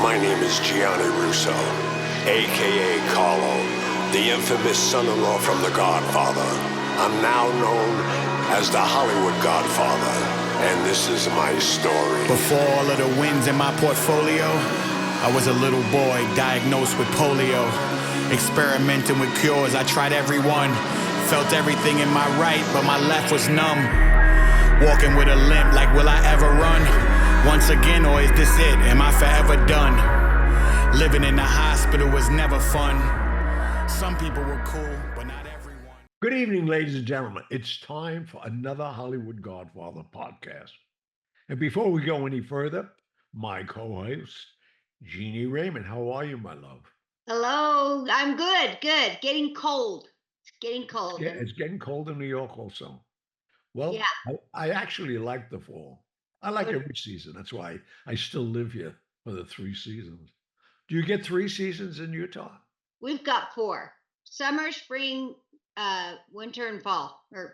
My name is Gianni Russo, aka Carlo, the infamous son-in-law from The Godfather. I'm now known as the Hollywood Godfather, and this is my story. Before all of the wins in my portfolio, I was a little boy diagnosed with polio. Experimenting with cures, I tried every one. Felt everything in my right, but my left was numb. Walking with a limp, like will I ever run? Once again, or is this it? Am I forever done? Living in the hospital was never fun. Some people were cool, but not everyone. Good evening, ladies and gentlemen. It's time for another Hollywood Godfather podcast. And before we go any further, my co-host, Jeannie Raymond. How are you, my love? Hello, I'm good. Getting cold. It's getting cold. Yeah, it's getting cold in New York also. Well, Yeah. I actually like the fall. I like Good. every season. That's why I still live here for the 3 seasons. Do you get 3 seasons in Utah? We've got 4: summer, spring, winter, and fall. Oh,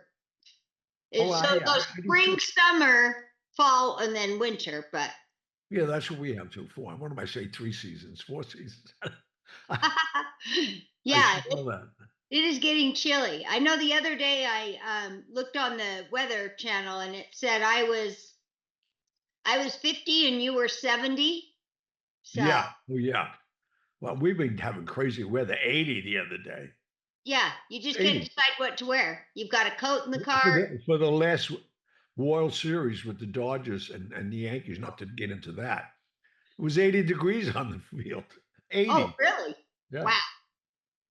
So it goes I do spring, too. summer, fall, and then winter. But Yeah, that's what we have too. 4. What am I saying? 3 seasons, 4 seasons. I yeah, should know that. it is getting chilly. I know the other day I looked on the weather channel and it said I was 50 and you were 70. So Yeah. Oh, yeah. Well, we've been having crazy weather. 80 the other day. yeah, you just can't 80 decide what to wear. You've got a coat in the for car. the last World Series with the Dodgers and the Yankees. Not to get into that, it was 80 degrees on the field. 80. Oh, really? Yeah.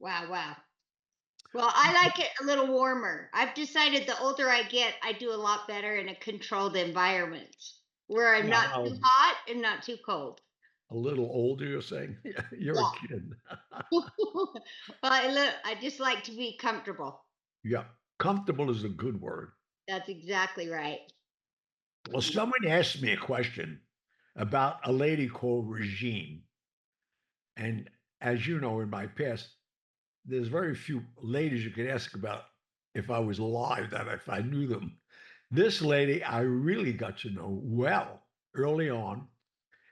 Wow. Well, I like it a little warmer. I've decided the older I get, I do a lot better in a controlled environment where I'm not too Wow. hot and not too cold. A little older, you're saying? You're a kid. Well, I just like to be comfortable. Yeah. Comfortable is a good word. That's exactly right. Well, someone asked me a question about a lady called Regine. And as you know, in my past, there's very few ladies you could ask about if I was alive, that if I knew them. This lady, I really got to know well early on.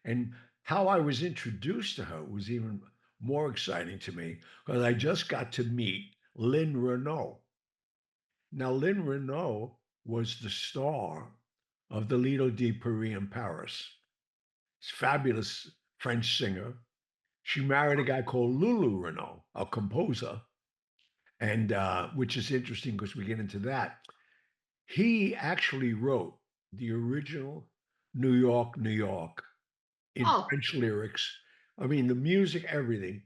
And how I was introduced to her was even more exciting to me because I just got to meet Lynn Renault. Now, Lynn Renault was the star of the Lido di Paris in Paris. It's a fabulous French singer. She married a guy called Lulu Renault, a composer, and which is interesting because we get into that. He actually wrote the original New York, New York in Oh, French lyrics. I mean, the music, everything.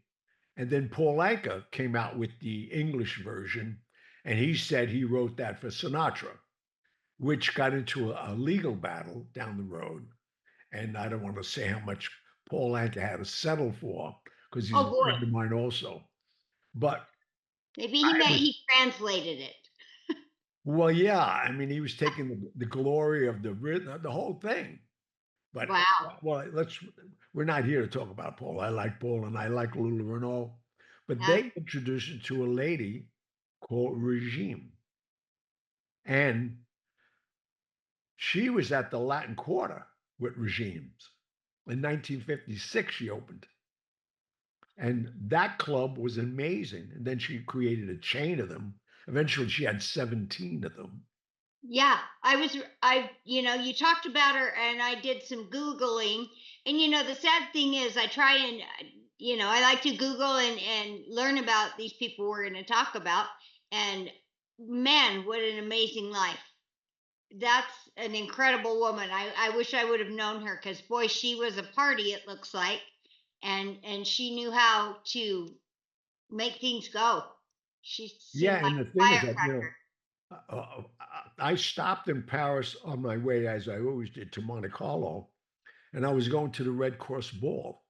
And then Paul Anka came out with the English version, and he said he wrote that for Sinatra, which got into a legal battle down the road. And I don't want to say how much Paul Anka had to settle for because he's oh a boy. friend of mine also. But Maybe I was, he translated it. well, yeah, I mean, he was taking the glory of the whole thing. But Wow. well, we're not here to talk about Paul. I like Paul and I like Lulu Renault. But Yeah. they introduced him to a lady called Regine. And she was at the Latin Quarter with Regimes. In 1956, she opened. And that club was amazing. And then she created a chain of them. Eventually, she had 17 of them. Yeah, you talked about her and I did some Googling. And, the sad thing is I try and, I like to Google and learn about these people we're going to talk about. And man, what an amazing life. That's an incredible woman. I wish I would have known her because boy, she was a party, it looks like. And she knew how to make things go. She seemed Yeah. like And the a thing is that, firecracker. I stopped in Paris on my way, as I always did, to Monte Carlo, and I was going to the Red Cross Ball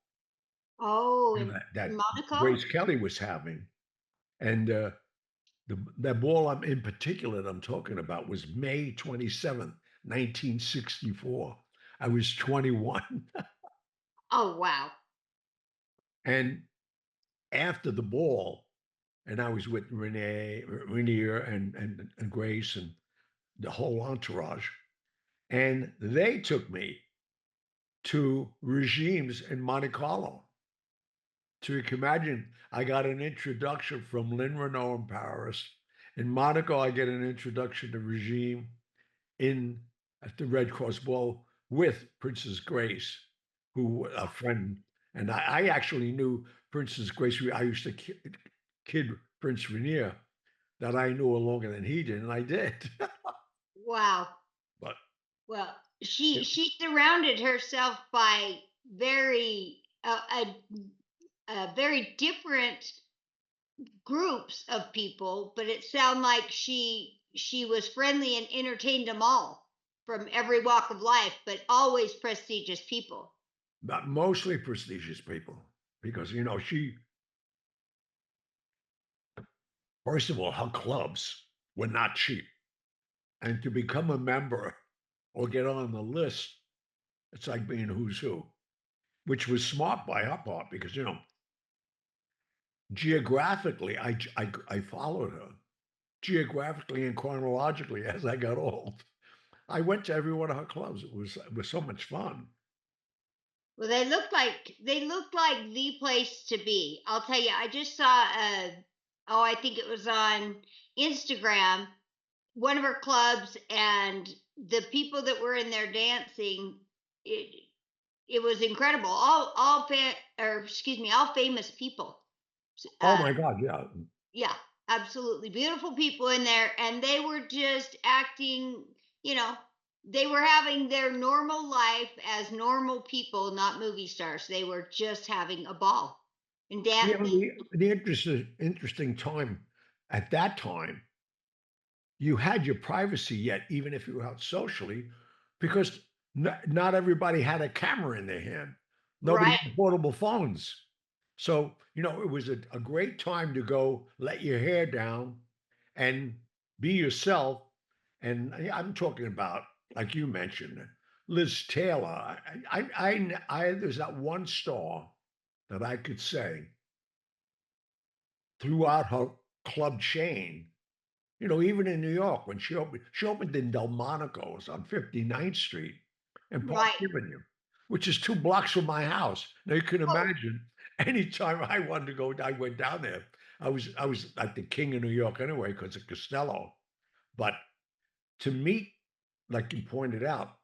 Oh, you know, in that Monaco? Grace Kelly was having. And that ball in particular that I'm talking about was May 27th, 1964. I was 21. Oh, wow. And after the ball, and I was with Rainier and Grace and the whole entourage, and they took me to regimes in Monte Carlo. So you can imagine, I got an introduction from Lynn Renault in Paris. In Monaco, I get an introduction to regime in at the Red Cross Ball with Princess Grace, who a friend, and I actually knew Princess Grace. I used to kid Prince Rainier that I knew her longer than he did, and I did. Wow. But Well, yeah, she surrounded herself by very very different groups of people, but it sounded like she was friendly and entertained them all from every walk of life, but always prestigious people. but mostly prestigious people, because she first of all, her clubs were not cheap, and to become a member or get on the list, it's like being who's who, which was smart by her part because geographically, I followed her geographically and chronologically as I got old. I went to every one of her clubs. It was so much fun. Well, they looked like the place to be. I'll tell you, I just saw oh, I think it was on Instagram, one of her clubs, and the people that were in there dancing, it it was incredible. Or excuse me, all famous people. Oh Uh, my God, yeah. yeah, absolutely beautiful people in there, and they were just acting. You know, they were having their normal life as normal people, not movie stars. They were just having a ball and dancing. The interesting time at that time, you had your privacy yet, even if you were out socially, because not everybody had a camera in their hand. Nobody Right. had portable phones. So, it was a great time to go let your hair down and be yourself. And I'm talking about, like you mentioned, Liz Taylor. There's that one star that I could say throughout her club chain. Even in New York, when she opened in Delmonico's on 59th Street and Park Right. Avenue, which is 2 blocks from my house. Now you can Oh, imagine, anytime I wanted to go, I went down there. I was like the king of New York anyway because of Costello. But to meet, like you pointed out,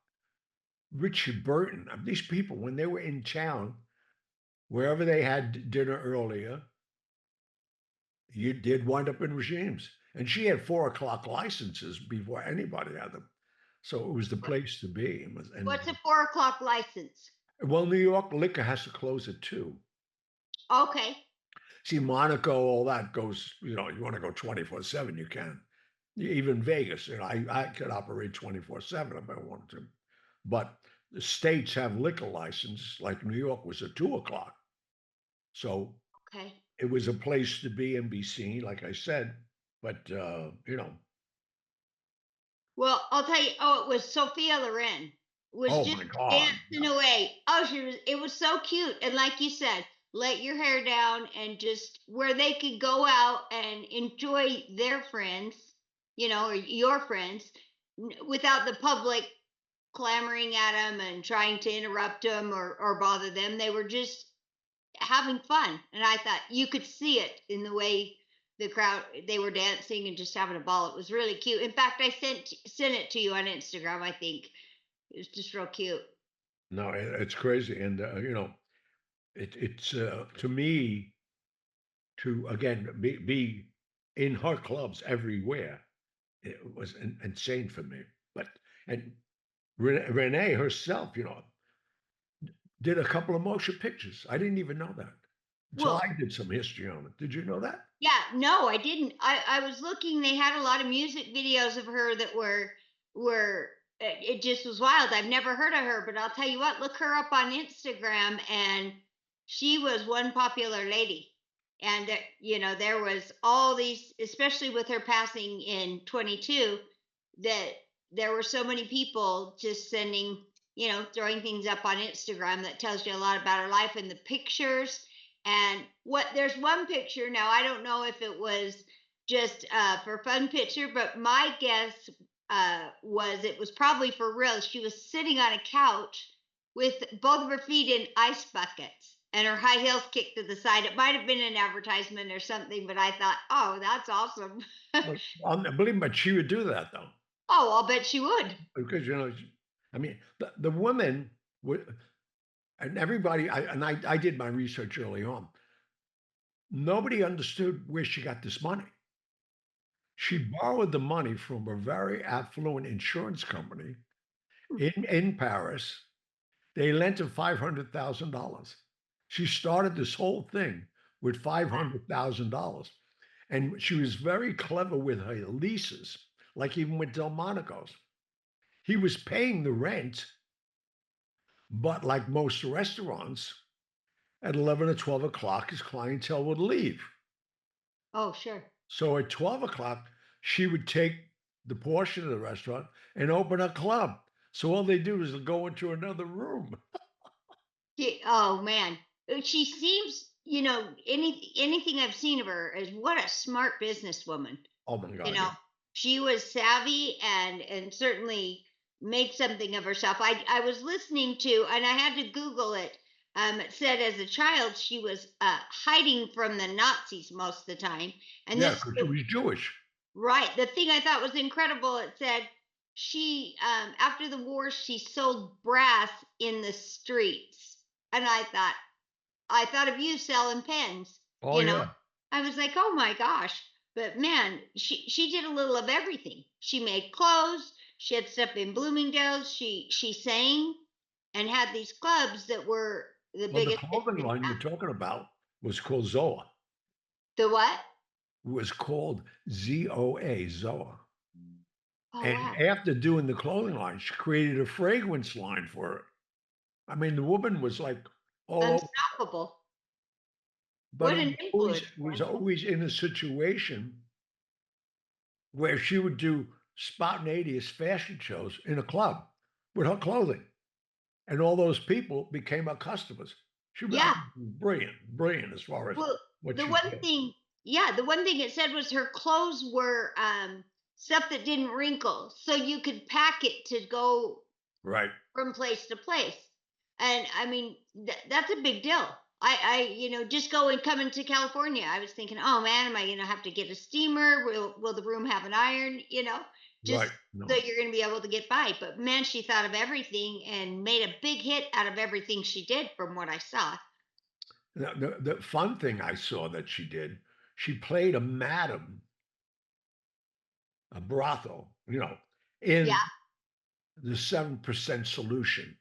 Richard Burton, these people when they were in town, wherever they had dinner earlier, you did wind up in regimes. And she had 4 o'clock licenses before anybody had them. So it was the place to be. what's a 4 o'clock license? Well, New York liquor has to close at 2. Okay. See, Monaco, all that goes, you want to go 24/7, you can. Even Vegas, I could operate 24/7 if I wanted to. But the states have liquor license, like New York was at 2 o'clock. So Okay. it was a place to be and be seen, like I said. But, Well, I'll tell you. Oh, it was Sophia Loren. Was oh just my God. dancing away. Oh, she was. It was so cute. And like you said, let your hair down and just where they could go out and enjoy their friends, or your friends, without the public clamoring at them and trying to interrupt them or bother them. They were just having fun. And I thought you could see it in the way the crowd they were dancing and just having a ball. It was really cute. In fact, I sent it to you on Instagram, I think. It was just real cute. No, it's crazy. And, it's to me, to again be in her clubs everywhere. It was insane for me. But and Renee herself, did a couple of motion pictures. I didn't even know that until Well, I did some history on it. Did you know that? yeah, no, I didn't. I was looking. They had a lot of music videos of her that were it just was wild. I've never heard of her, but I'll tell you what. Look her up on Instagram, and she was one popular lady. And there was all these, especially with her passing in 22, that there were so many people just sending, throwing things up on Instagram that tells you a lot about her life and the pictures and what there's one picture now, I don't know if it was just for fun picture, but my guess was it was probably for real. She was sitting on a couch with both of her feet in ice buckets and her high heels kicked to the side. It might have been an advertisement or something, but I thought, oh, that's awesome. But believe me, but she would do that though, Oh, I'll bet she would. because I mean, the women would, and everybody. I did my research early on. Nobody understood where she got this money. She borrowed the money from a very affluent insurance company in Paris. They lent her $500,000. She started this whole thing with $500,000. And she was very clever with her leases, like even with Delmonico's. He was paying the rent, but like most restaurants, at 11 or 12 o'clock, his clientele would leave. Oh, sure. So at 12 o'clock, she would take the portion of the restaurant and open a club. So all they do is go into another room. Oh man, she seems, anything I've seen of her is what a smart businesswoman. Oh my You God. know, Yeah. she was savvy and certainly made something of herself. I was listening to, and I had to Google it. It said as a child she was hiding from the Nazis most of the time, and Yeah, this because she was Jewish. right. The thing I thought was incredible, it said she after the war she sold brass in the streets. And I thought of you selling pens, Oh you know. yeah. I was like, "Oh my gosh." But man, she did a little of everything. She made clothes, she had stuff in Bloomingdale's, she sang and had these clubs that were the Well, the biggest hits clothing in line town. you're talking about was called Zoa. The what? It was called ZOA, Zoa. Oh And wow. after doing the clothing line, she created a fragrance line for it. I mean, the woman was like, oh, Unstoppable. but What an influence. it was always in a situation where she would do spontaneous fashion shows in a club with her clothing. And all those people became her customers. She was, I Yeah. think, brilliant, brilliant as far as Well, what the she one did. thing, yeah, the one thing it said was her clothes were stuff that didn't wrinkle, so you could pack it to go Right. from place to place. And I mean, that's a big deal. Just going coming to California, I was thinking, oh man, am I going to have to get a steamer? Will the room have an iron? Just Right. so No. you're going to be able to get by. But man, she thought of everything and made a big hit out of everything she did, from what I saw. The fun thing I saw that she did, she played a madam, a brothel, Yeah. in the 7% Solution.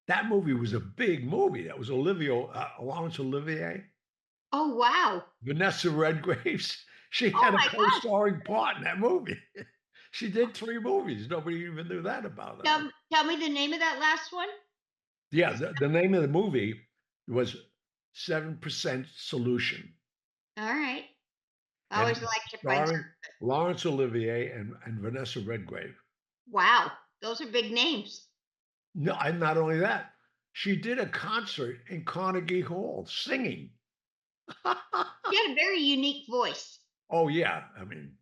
That movie was a big movie. That was Laurence Olivier, Oh wow. Vanessa Redgraves. She Oh had a my gosh. co-starring part in that movie. She did 3 movies. Nobody even knew that about her. Tell me the name of that last one. Yeah, the name of the movie was 7% Solution, All right. I and always like to find starring Laurence Olivier and Vanessa Redgrave. wow, those are big names. No, and not only that, she did a concert in Carnegie Hall singing. She had a very unique voice. Oh yeah, I mean,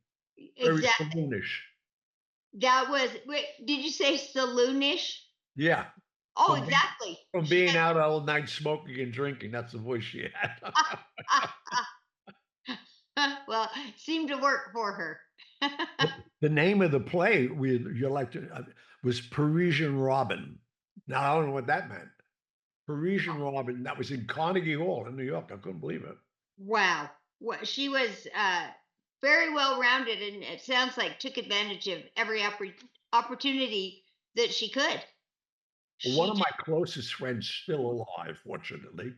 very Exactly. saloonish. That was wait, did you say saloonish? Yeah, Oh, from being exactly. from She being out all night smoking and drinking. That's the voice she had. had well, seemed to work for her. The name of the play you like to was Parisian Robin. Now I don't know what that meant. Parisian Robin. That was in Carnegie Hall in New York. I couldn't believe it. Wow. She was very well rounded, and it sounds like took advantage of every opportunity that she could. One She of just my closest friends still alive, fortunately.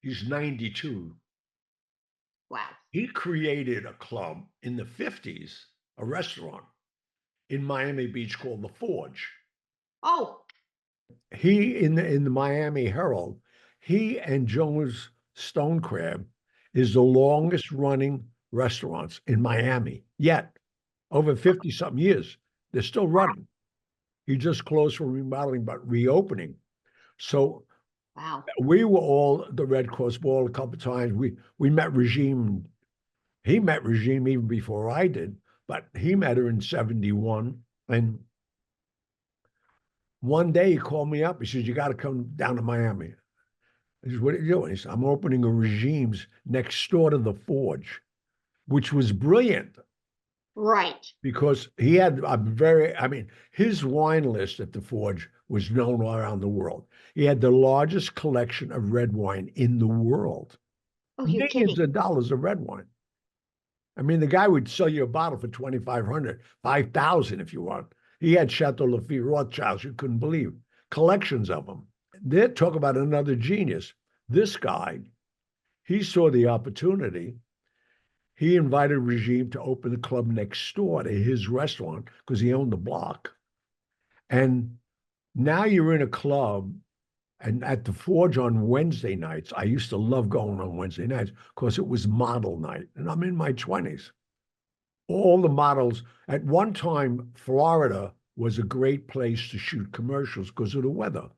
He's 92. wow. He created a club in the 50s, a restaurant in Miami Beach called The Forge. Oh, He in the Miami Herald, he and Joe's Stone Crab is the longest running restaurants in Miami yet. Over 50 something years. They're still running. He just closed for remodeling, but reopening. So wow. we were all the Red Cross Ball a couple of times. We met Regime. He met Regime even before I did, but he met her in 71. And One day he called me up. He says, "You got to come down to Miami." I said, "What are you doing?" He said, "I'm opening a Regime's next door to the Forge," which was brilliant Right. because he had a very, I mean, his wine list at the Forge was known all around the world. He had the largest collection of red wine in the world, Oh, you're kidding. millions of dollars of red wine. I mean, the guy would sell you a bottle for 2,500, 5,000 if you want. He had Chateau Lafite Rothschilds, you couldn't believe, collections of them. They talk about another genius. This guy, he saw the opportunity. He invited Regime to open the club next door to his restaurant because he owned the block. And now you're in a club and at the Forge on Wednesday nights. I used to love going on Wednesday nights because it was model night. And I'm in my 20s. All the models, at one time, Florida was a great place to shoot commercials because of the weather.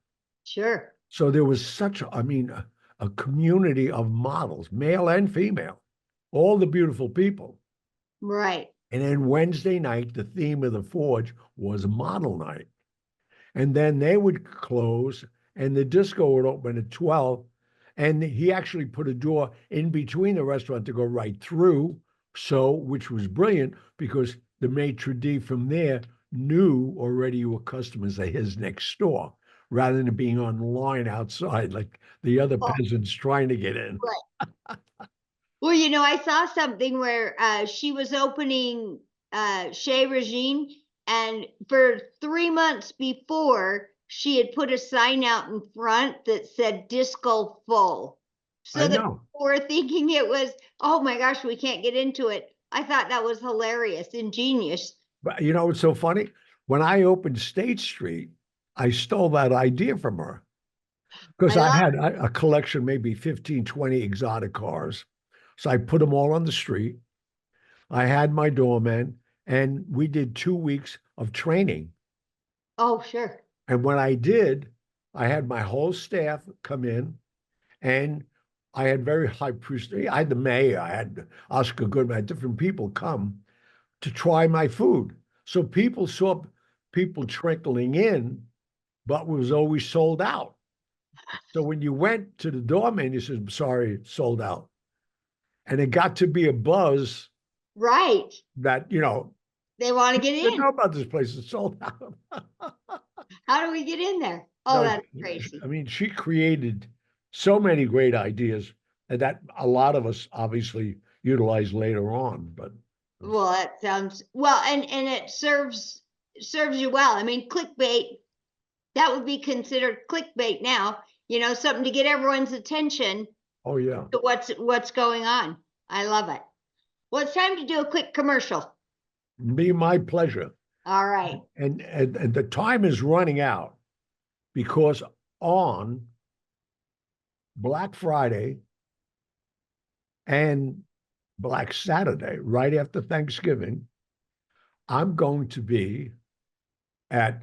Sure. So there was such, a community of models, male and female, all the beautiful people. Right. And then Wednesday night, the theme of the Forge was model night. And then they would close and the disco would open at 12. And he actually put a door in between the restaurant to go right through. So, which was brilliant because the maitre d' from there knew already you were customers of his next door rather than being on line outside like the other Oh, peasants trying to get in. right. Well, I saw something where she was opening Chez Regine, and for 3 months before, she had put a sign out in front that said disco full. So I that know. people were thinking it was, oh my gosh, we can't get into it. I thought that was hilarious, ingenious. But you know what's so funny? When I opened State Street, I stole that idea from her because I I love had a collection, maybe 15, 20 exotic cars. So I put them all on the street. I had my doorman, and we did 2 weeks of training. Oh, sure. And when I did, I had my whole staff come in, and I had very high prestige. I had the mayor, I had Oscar Goodman, I had different people come to try my food. So people saw people trickling in, but it was always sold out. So when you went to the doorman, you said, "Sorry, it's sold out." And it got to be a buzz Right. that, They want to get didn't in. know about this place. It's sold out. How do we get in there? Oh, No, that's crazy. I mean, she created so many great ideas that a lot of us obviously utilize later on. But Well, that sounds well, and it serves you well. I mean, clickbait, that would be considered clickbait now, something to get everyone's attention oh yeah, to what's going on. I love it. Well, it's time to do a quick commercial. be my pleasure. All right. And the time is running out because on Black Friday and Black Saturday, right after Thanksgiving, I'm going to be at,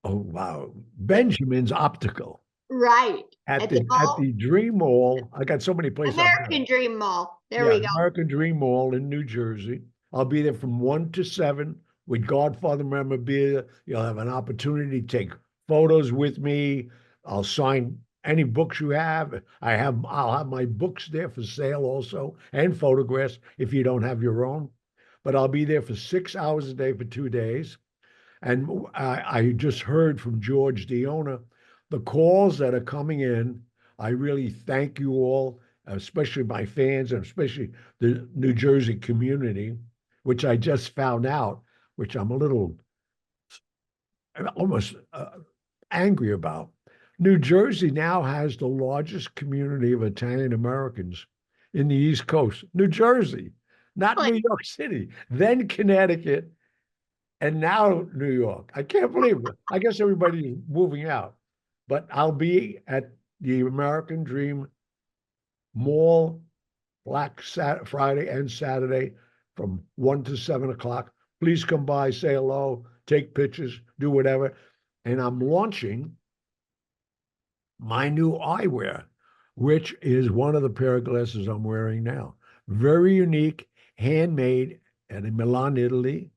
oh wow, Benjamin's Optical Right. at At the the mall, Dream Mall. I got so many places. American Dream Mall. There Yeah, we go. American Dream Mall in New Jersey. I'll be there from 1 to 7 with Godfather memorabilia. You'll have an opportunity to take photos with me. I'll sign any books you have. I'll have my books there for sale also and photographs if you don't have your own. But I'll be there for 6 hours a day for 2 days. And I just heard from George, the owner, the calls that are coming in. I really thank you all, especially my fans and especially the New Jersey community, which I just found out, which I'm a little almost angry about. New Jersey now has the largest community of Italian Americans in the East Coast. New Jersey, not New York City, then Connecticut, and now New York. I can't believe it. I guess everybody's moving out, but I'll be at the American Dream Mall Friday and Saturday from 1 to 7 o'clock. Please come by, say hello, take pictures, do whatever. And I'm launching my new eyewear, which is one of the pair of glasses I'm wearing now. Very unique, handmade, and in Milan, Italy.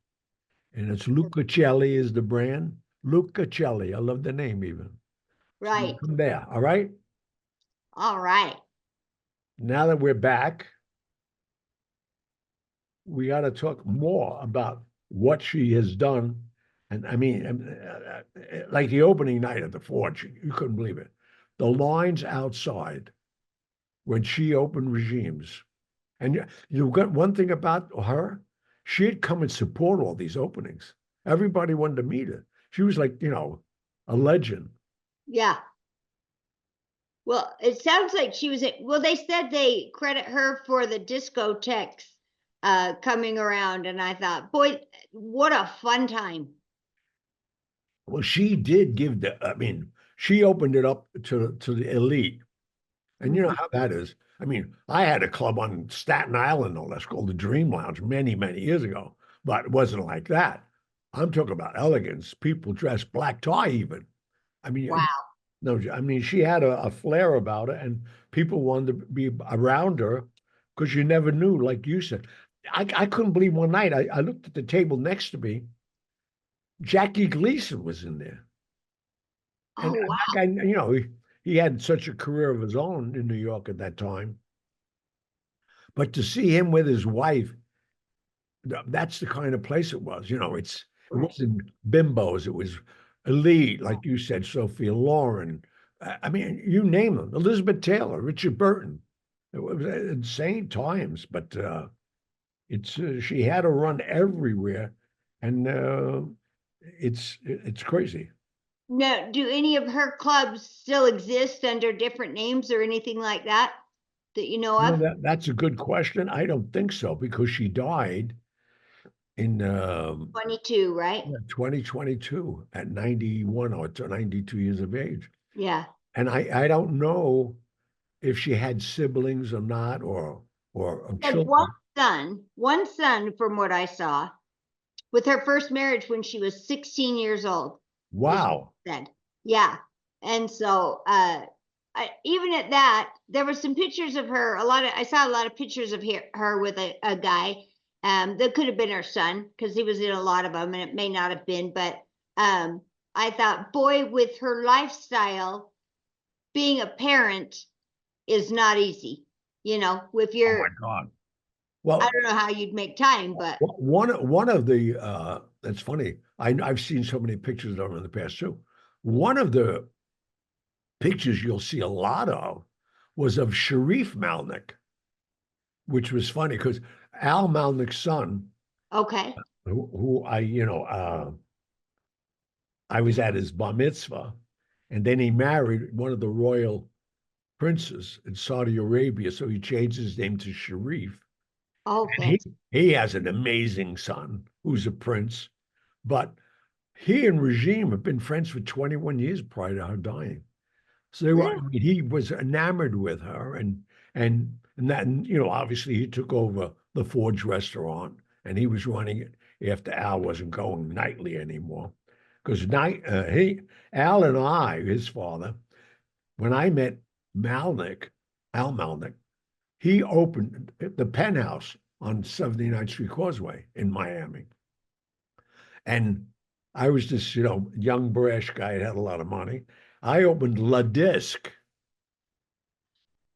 And it's Luca Celli is the brand. Luca Celli. I love the name even. So Right. from there, all right? All right. Now that we're back, we got to talk more about what she has done. And I mean, like the opening night at the Forge, you couldn't believe it. The lines outside when she opened Regimes. And you got one thing about her, she'd come and support all these openings. Everybody wanted to meet her. She was like, a legend. Yeah. Well, it sounds like she was well, they said they credit her for the discotheques coming around, and I thought, boy, what a fun time. Well, she did give I mean, she opened it up to the elite. And you know how that is. I mean, I had a club on Staten Island, no less, called the Dream Lounge many, many years ago, but it wasn't like that. I'm talking about elegance, people dressed black tie even. I mean, Wow. no, I mean, she had a flair about it, and people wanted to be around her because you never knew, like you said. I couldn't believe one night I looked at the table next to me, Jackie Gleason was in there. And Oh, that wow. guy, he had such a career of his own in New York at that time. But to see him with his wife, that's the kind of place it was. It Right. wasn't bimbos, it was elite, like you said, Sophia Loren. I mean, you name them, Elizabeth Taylor, Richard Burton. It was insane times, but it's she had to run everywhere, and it's crazy. Now, do any of her clubs still exist under different names or anything like that you know of? That's a good question. I don't think so because she died in 22, right? 2022 at 91 or 92 years of age. Yeah. And I don't know if she had siblings or not, or And children. one son from what I saw, with her first marriage when she was 16 years old, is Wow. said. Yeah. And so even at that, there were some pictures of her. I saw a lot of pictures of her with a guy. That could have been her son because he was in a lot of them, and it may not have been. But I thought, boy, with her lifestyle, being a parent is not easy. With Oh my your, God. I Well, don't know how you'd make time, but one of the that's funny. I've seen so many pictures of her in the past too. One of the pictures you'll see a lot of was of Sharif Malnik, which was funny because Al Malnik's son, okay. who I was at his bar mitzvah, and then he married one of the royal princes in Saudi Arabia, so he changed his name to Sharif. And Okay. he has an amazing son who's a prince, but he and Regime have been friends for 21 years prior to her dying. So they were, I Really? mean, he was enamored with her, and obviously he took over the Forge restaurant, and he was running it after Al wasn't going nightly anymore. Because Al and I, his father, when I met Malnick, Al Malnick, he opened the Penthouse on 79th Street Causeway in Miami. And I was this, young brash guy that had a lot of money. I opened La Disc,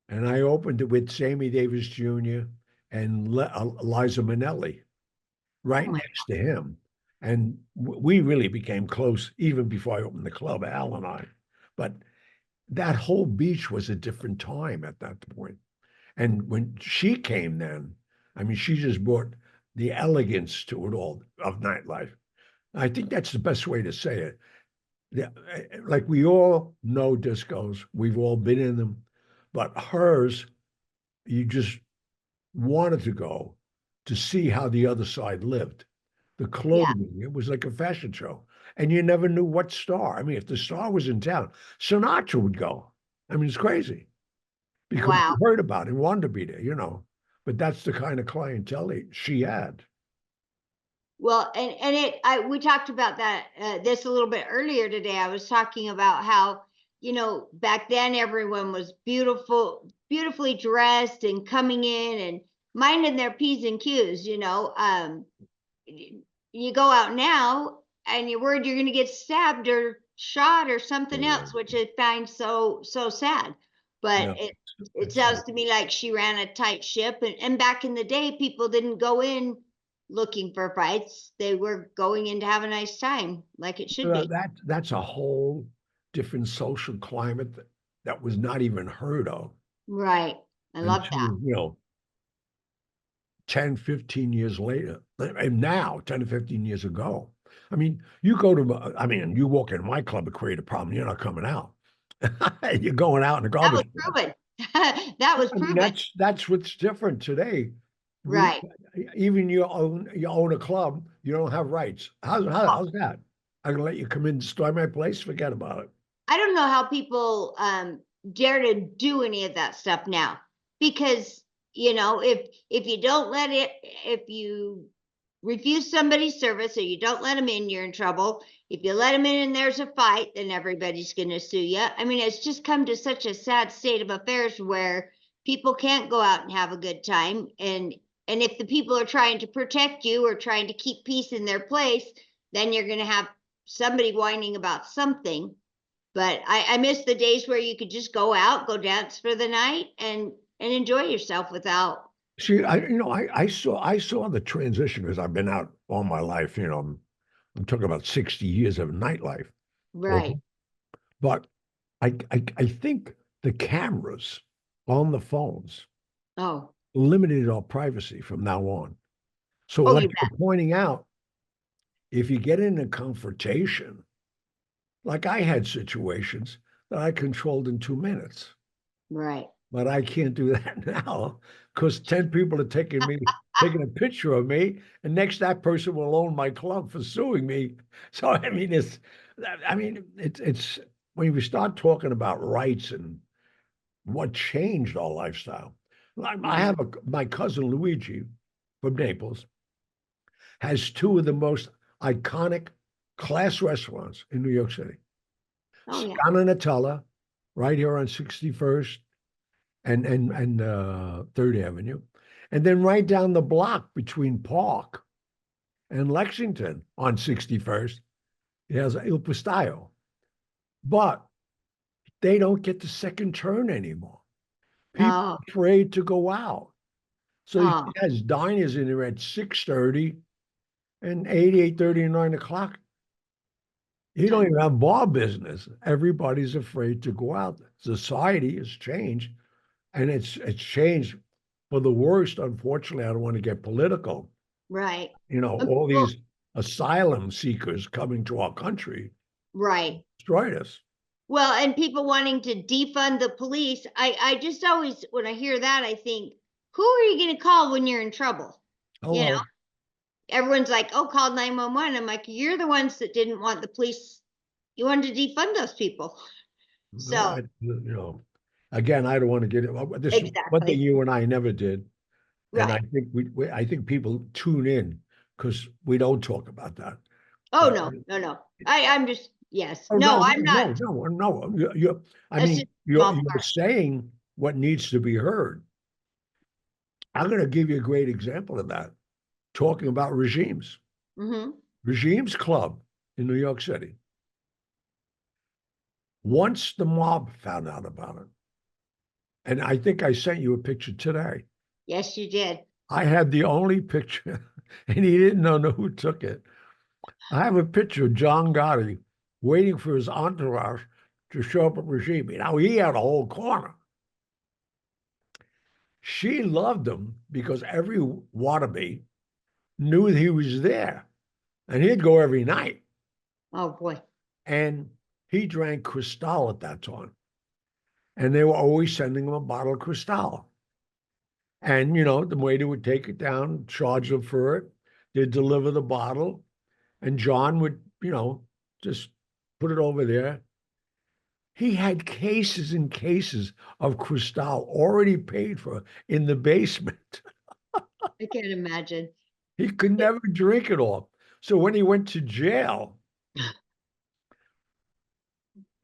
and I opened it with Sammy Davis Jr. and Liza Minnelli Oh right my, next to him. And we really became close even before I opened the club, Al and I. But that whole beach was a different time at that point. And when she came then, I mean, she just brought the elegance to it all of nightlife. I think that's the best way to say it. Yeah, like we all know discos, we've all been in them, but hers, you just wanted to go to see how the other side lived. The yeah. clothing, it was like a fashion show. And you never knew what star. I mean, if the star was in town, Sinatra would go. I mean, it's crazy because Wow. you heard about it and wanted to be there, But that's the kind of clientele she had. Well, we talked about that this a little bit earlier today. I was talking about how, back then everyone was beautifully dressed and coming in and minding their P's and Q's, you go out now and you're worried you're going to get stabbed or shot or something else, which I find so sad. But Yeah, it it's sounds to me like she ran a tight ship. And back in the day, people didn't go in looking for fights. They were going in to have a nice time, like it should be. that's a whole different social climate that was not even heard of Right. I love until, that. 10, 15 years later. And now, 10 to 15 years ago. I mean, you go to, I mean, you walk in my club and create a problem, you're not coming out. You're going out in the That was garbage can. proven. That was I mean, proven. that's what's different today. We Right. even you own a club, you don't have rights. How's that? I'm gonna let you come in and destroy my place? Forget about it. I don't know how people dare to do any of that stuff now, because if you don't let it, if you refuse somebody's service or you don't let them in, you're in trouble. If you let them in and there's a fight, then everybody's going to sue you. I mean, it's just come to such a sad state of affairs where people can't go out and have a good time, and if the people are trying to protect you or trying to keep peace in their place, then you're going to have somebody whining about something. But I miss the days where you could just go out, go dance for the night, and enjoy yourself without. See, I saw the transition because I've been out all my life. I'm talking about 60 years of nightlife. Right. Okay. But I think the cameras on the phones Oh. limited our privacy from now on. So, Oh, like you you're bet. pointing out, if you get in a confrontation, like I had situations that I controlled in 2 minutes, Right. but I can't do that now because 10 people are taking a picture of me, and next that person will own my club for suing me. So it's when we start talking about rights and what changed our lifestyle. Like I Mhm. have my cousin Luigi from Naples has two of the most iconic class restaurants in New York City. Oh yeah. Scana Nutella, right here on 61st and Third Avenue, and then right down the block between Park and Lexington on 61st, it has Il Pistaio. But they don't get the second turn anymore. People Oh. are afraid to go out. So he Oh. has diners in there at 6:30 and 8:30, and 9 o'clock. You don't Time. even have bar business. Everybody's afraid to go out. Society has changed, and it's changed for the worst. Unfortunately, I don't want to get political. Right. All Well, these asylum seekers coming to our country right. destroyed us. Well, and people wanting to defund the police. I just always, when I hear that, I think, who are you going to call when you're in trouble? You know, Hello. everyone's like, oh, call 911. I'm like, you're the ones that didn't want the police. You wanted to defund those people. No, So, again, I don't want to get it. This is one thing exactly. you and I never did, and I Right. think I think people tune in because we don't talk about that. Oh, But no, no, no. I'm just, yes. oh No, no, I'm not. no, no, no, no. I That's just mean, a small you're part. saying what needs to be heard. I'm going to give you a great example of that. Talking about regimes, Hmm. regimes club in New York City. Once the mob found out about it, and I think I sent you a picture today. Yes, you did. I had the only picture, and he didn't know who took it. I have a picture of John Gotti waiting for his entourage to show up at regime. Now he had a whole corner. She loved him because every wannabe knew he was there, and he'd go every night. Oh, boy. And he drank Cristal at that time, and they were always sending him a bottle of Cristal. And the waiter would take it down, charge them for it. They'd deliver the bottle, and John would, just put it over there. He had cases and cases of Cristal already paid for in the basement. I can't imagine. He could never drink it all. So when he went to jail,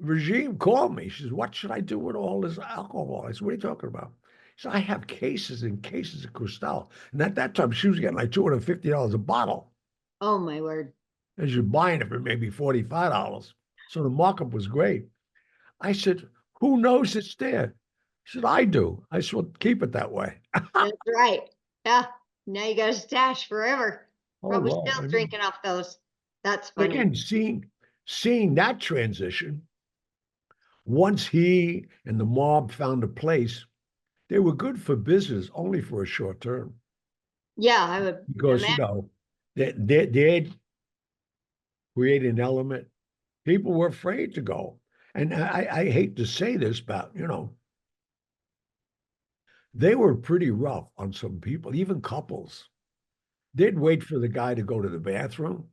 Regine called me. She says, "What should I do with all this alcohol?" I said, "What are you talking about?" She said, "I have cases and cases of Cristal." And at that time, she was getting like $250 a bottle. Oh, my word. as you're buying it for maybe $45. So the markup was great. I said, who knows it's there? She said, I do. I said, well, keep it that way. That's right. Yeah. Now you got a stash forever. Oh, Probably well, still drinking off those. That's but funny. again, seeing that transition, once he and the mob found a place, they were good for business only for a short term. Yeah, I would Because, imagine. they'd create an element. People were afraid to go. And I hate to say this, but, they were pretty rough on some people, even couples. They'd wait for the guy to go to the bathroom,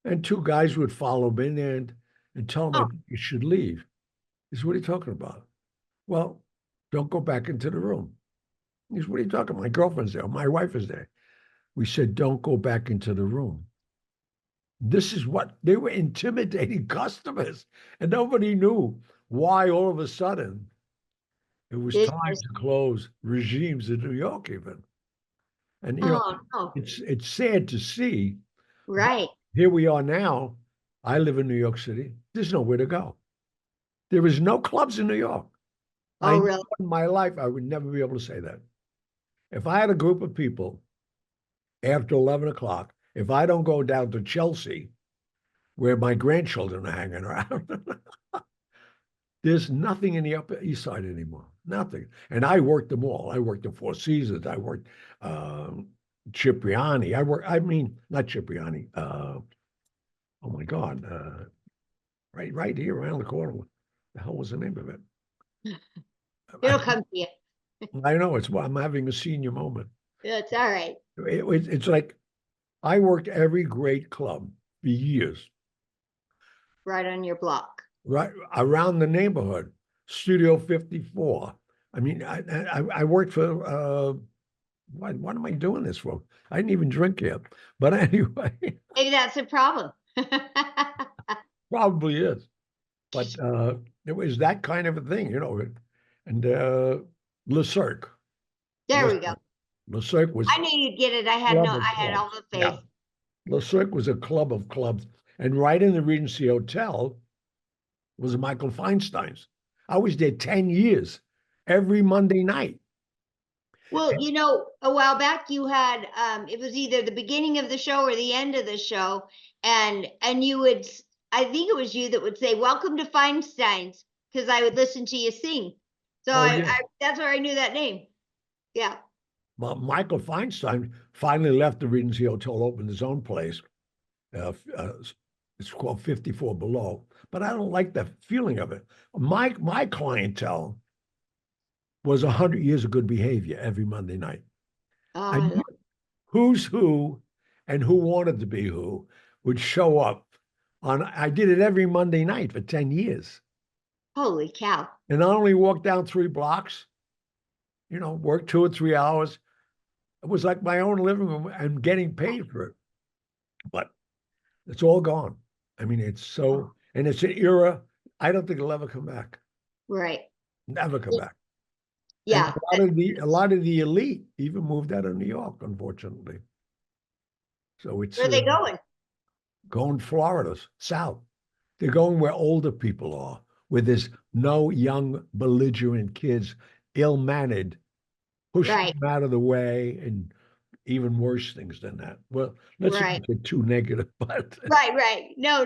and two guys would follow him in and tell him, Oh. you should leave. He said, what are you talking about? Well, don't go back into the room. He said, what are you talking about? My girlfriend's there. My wife is there. We said, don't go back into the room. This is what they were intimidating customers, and nobody knew why all of a sudden it was time to close regimes in New York, even. And Oh, no. it's sad to see. Right. Here we are now. I live in New York City. There's nowhere to go. There is no clubs in New York. Oh, really? In my life, I would never be able to say that. If I had a group of people after 11 o'clock, if I don't go down to Chelsea, where my grandchildren are hanging around, there's nothing in the Upper East Side anymore. Nothing. And I worked them all. I worked the Four Seasons. I worked Cipriani. Not Cipriani. Oh my God. Right here around the corner. What the hell was the name of it? It'll come to you. I know. I'm having a senior moment. It's all right. It's like I worked every great club for years. Right on your block. Right around the neighborhood. Studio 54. I mean, I worked for, what am I doing this for? I didn't even drink yet. But anyway. Maybe that's a problem. Probably is. But it was that kind of a thing, And Le Cirque. There we go. Le Cirque was. I knew you'd get it. I had all the faith. Yeah. Le Cirque was a club of clubs. And right in the Regency Hotel was Michael Feinstein's. I was there 10 years, every Monday night. Well, a while back you had, it was either the beginning of the show or the end of the show. And you would, I think it was you that would say, welcome to Feinstein's, because I would listen to you sing. So that's where I knew that name. Yeah. Well, Michael Feinstein finally left the Regency Hotel, opened his own place. It's called 54 Below, but I don't like the feeling of it. My clientele was 100 years of good behavior every Monday night. I knew who's who and who wanted to be who would show up I did it every Monday night for 10 years. Holy cow. And I only walked down 3 blocks, worked 2 or 3 hours. It was like my own living room and getting paid for it. But it's all gone. I mean, it's and it's an era, I don't think it'll ever come back. Right. Never come back. Yeah. And a lot of the elite even moved out of New York, unfortunately. So it's. Where are they going? Going Florida, south. They're going where older people are, where there's no young, belligerent kids, ill-mannered, pushing them out of the way, and even worse things than that. Well, let's not get too negative, but. Right. No,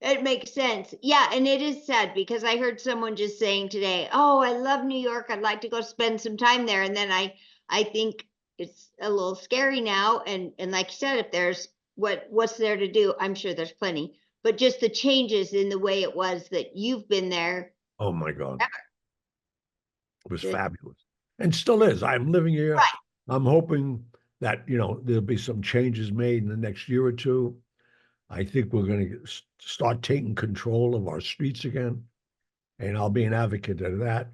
it makes sense. Yeah, and it is sad because I heard someone just saying today, oh, I love New York. I'd like to go spend some time there. And then I think it's a little scary now. And like you said, if there's what's there to do, I'm sure there's plenty. But just the changes in the way it was that you've been there. Oh, my God. It was fabulous. And still is. I'm living here. Right. I'm hoping that, there'll be some changes made in the next year or two. I think we're going to start taking control of our streets again. And I'll be an advocate of that.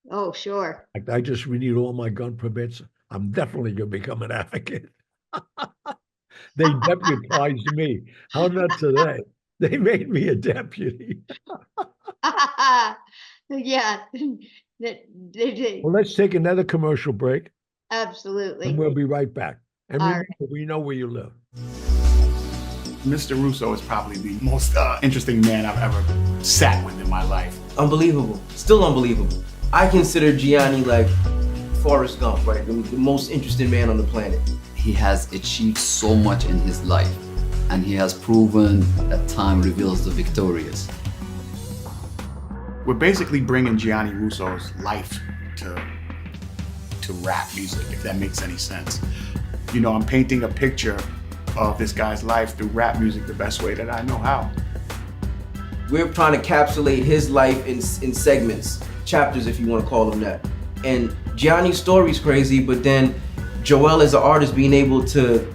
Oh, sure. I just renewed all my gun permits. I'm definitely going to become an advocate. They deputized me. How nuts are they? They made me a deputy. Yeah. Well, let's take another commercial break. Absolutely. And we'll be right back. And we know where you live. Mr. Russo is probably the most interesting man I've ever sat with in my life. Unbelievable. Still unbelievable. I consider Gianni like Forrest Gump, right? The most interesting man on the planet. He has achieved so much in his life, and he has proven that time reveals the victorious. We're basically bringing Gianni Russo's life to rap music, if that makes any sense. You know, I'm painting a picture of this guy's life through rap music the best way that I know how. We're trying to encapsulate his life in segments, chapters if you want to call them that. And Gianni's story's crazy, but then Joel as an artist being able to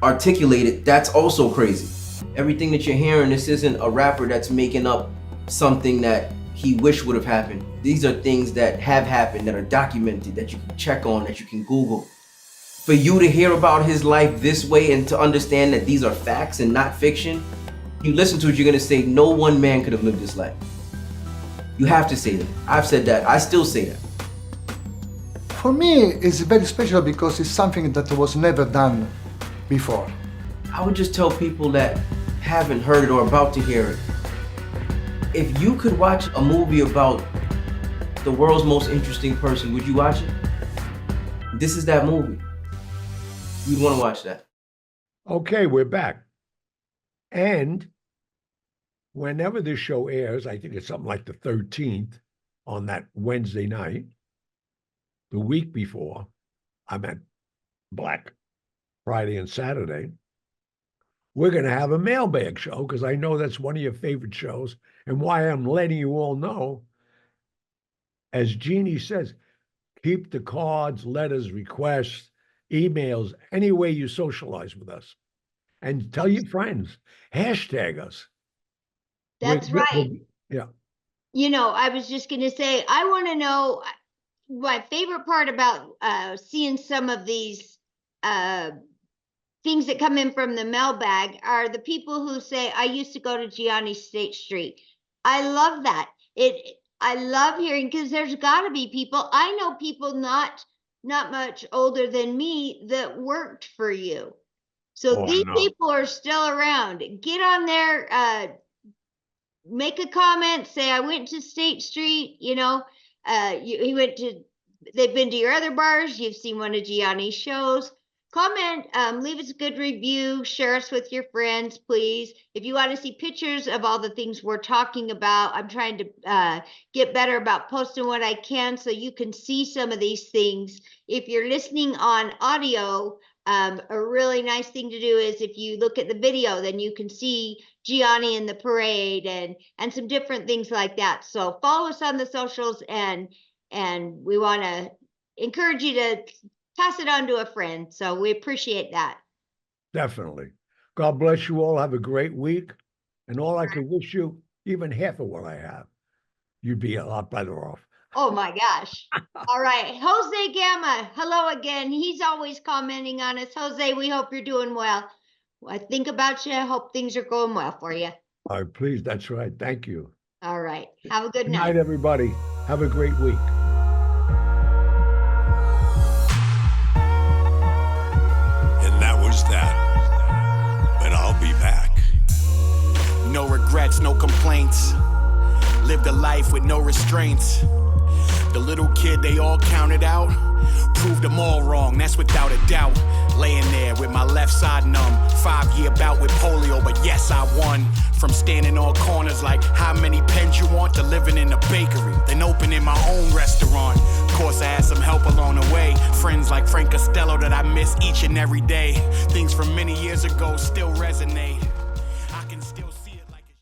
articulate it, that's also crazy. Everything that you're hearing, this isn't a rapper that's making up something that he wished would have happened. These are things that have happened, that are documented, that you can check on, that you can Google. For you to hear about his life this way and to understand that these are facts and not fiction, you listen to it, you're gonna say, no one man could have lived this life. You have to say that. I've said that, I still say that. For me, it's very special because it's something that was never done before. I would just tell people that haven't heard it or about to hear it, if you could watch a movie about the world's most interesting person, would you watch it? This is that movie. You'd want to watch that. Okay, we're back. And whenever this show airs, I think it's something like the 13th on that Wednesday night, the week before, I'm at Black Friday and Saturday, we're going to have a mailbag show because I know that's one of your favorite shows. And why I'm letting you all know, as Jeannie says, keep the cards, letters, requests, emails, any way you socialize with us. And tell your friends, hashtag us. That's right. Yeah. You know, I was just going to say, I want to know my favorite part about seeing some of these things that come in from the mailbag are the people who say, I used to go to Gianni State Street. I love that. I love hearing, because there's got to be people, I know people not much older than me that worked for you. So these people are still around. Get on there, make a comment, say, I went to State Street, you know, they've been to your other bars, you've seen one of Gianni's shows. Comment, leave us a good review, share us with your friends, please. If you want to see pictures of all the things we're talking about, I'm trying to get better about posting what I can so you can see some of these things. If you're listening on audio, a really nice thing to do is if you look at the video, then you can see Gianni in the parade and some different things like that. So follow us on the socials, and we want to encourage you to pass it on to a friend. So we appreciate that. Definitely. God bless you all. Have a great week. And all I could wish you, even half of what I have, you'd be a lot better off. Oh my gosh. All right. Jose Gamma, hello again. He's always commenting on us. Jose, we hope you're doing well. I think about you. I hope things are going well for you. All right, please. That's right. Thank you. All right. Have a good Good night. night, everybody. Have a great week. And that was that. But I'll be back. No regrets, no complaints. Lived a life with no restraints. The little kid they all counted out, proved them all wrong, that's without a doubt. Laying there with my left side numb, 5-year bout with polio, but yes, I won. From standing on corners like how many pens you want, to living in a bakery, then opening my own restaurant. Of course, I had some help along the way, friends like Frank Costello that I miss each and every day. Things from many years ago still resonate.